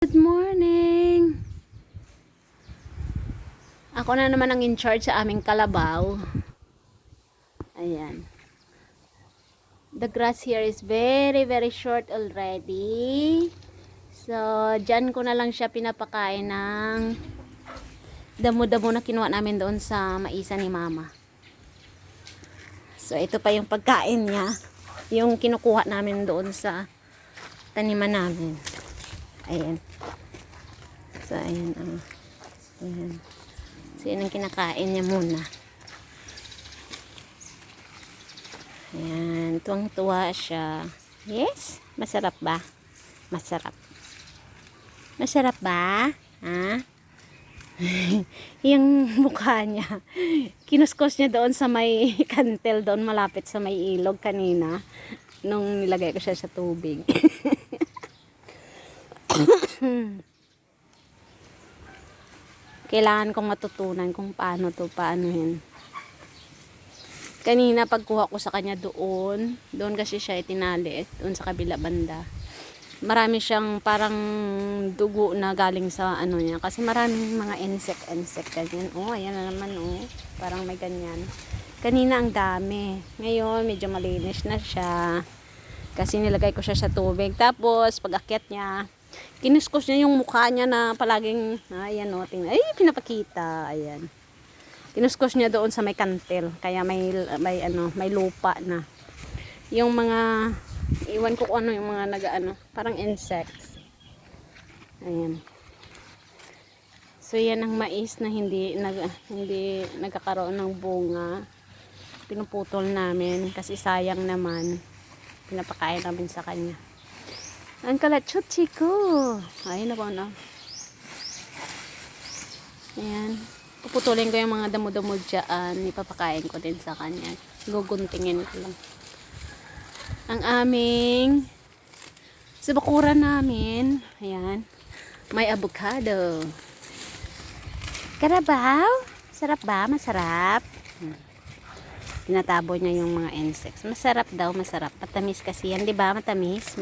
Good morning! Ako na naman ang in charge sa aming kalabaw. Ayan. The grass here is very short already. So, dyan ko na lang siya pinapakain ng damo-damo na kinuha namin doon sa maisa ni mama. So, ito pa yung pagkain niya. Yung kinukuha namin doon sa taniman namin. Ayan. So, ayan. Ayan. So, yan ang kinakain niya muna. Ayan. Tuwang-tuwa siya. Yes? Masarap ba? Masarap. Masarap ba? Ha? Yung mukha niya. Kinuskos niya doon sa may kantel, doon malapit sa may ilog kanina. Nung nilagay ko siya sa tubig. Kailangan kong matutunan kung paano paanohin. Kanina pagkuha ko sa kanya doon kasi siya itinali doon sa kabila banda. Marami siyang parang dugo na galing sa ano niya kasi maraming mga insect ganyan. Oh, ayan na naman oh. Parang may ganyan. Kanina ang dami. Ngayon medyo malinis na siya. Kasi nilagay ko siya sa tubig. Tapos pag akyat niya, kinuskos niya yung mukha niya na palaging, ayan o, tingnan, ay, pinapakita, ayan. Kinuskos niya doon sa may kantel, kaya may lupa na. Yung mga, iwan ko ano, yung mga parang insects. Ayan. So, yan ang mais na hindi nagkakaroon ng bunga. Pinuputol namin, kasi sayang naman. Pinapakain namin sa kanya. Ang kalachot, chiko. Ayun na po, no? Ayan. Puputulin ko yung mga damo-damo dyan. Ipapakain ko din sa kanya. Guguntingin ko lang. Ang aming subakuran namin. Ayan. May avocado. Karabaw? Sarap ba? Masarap? Tinatabo niya yung mga insects. Masarap daw, masarap. Matamis kasi yan, di ba? Matamis.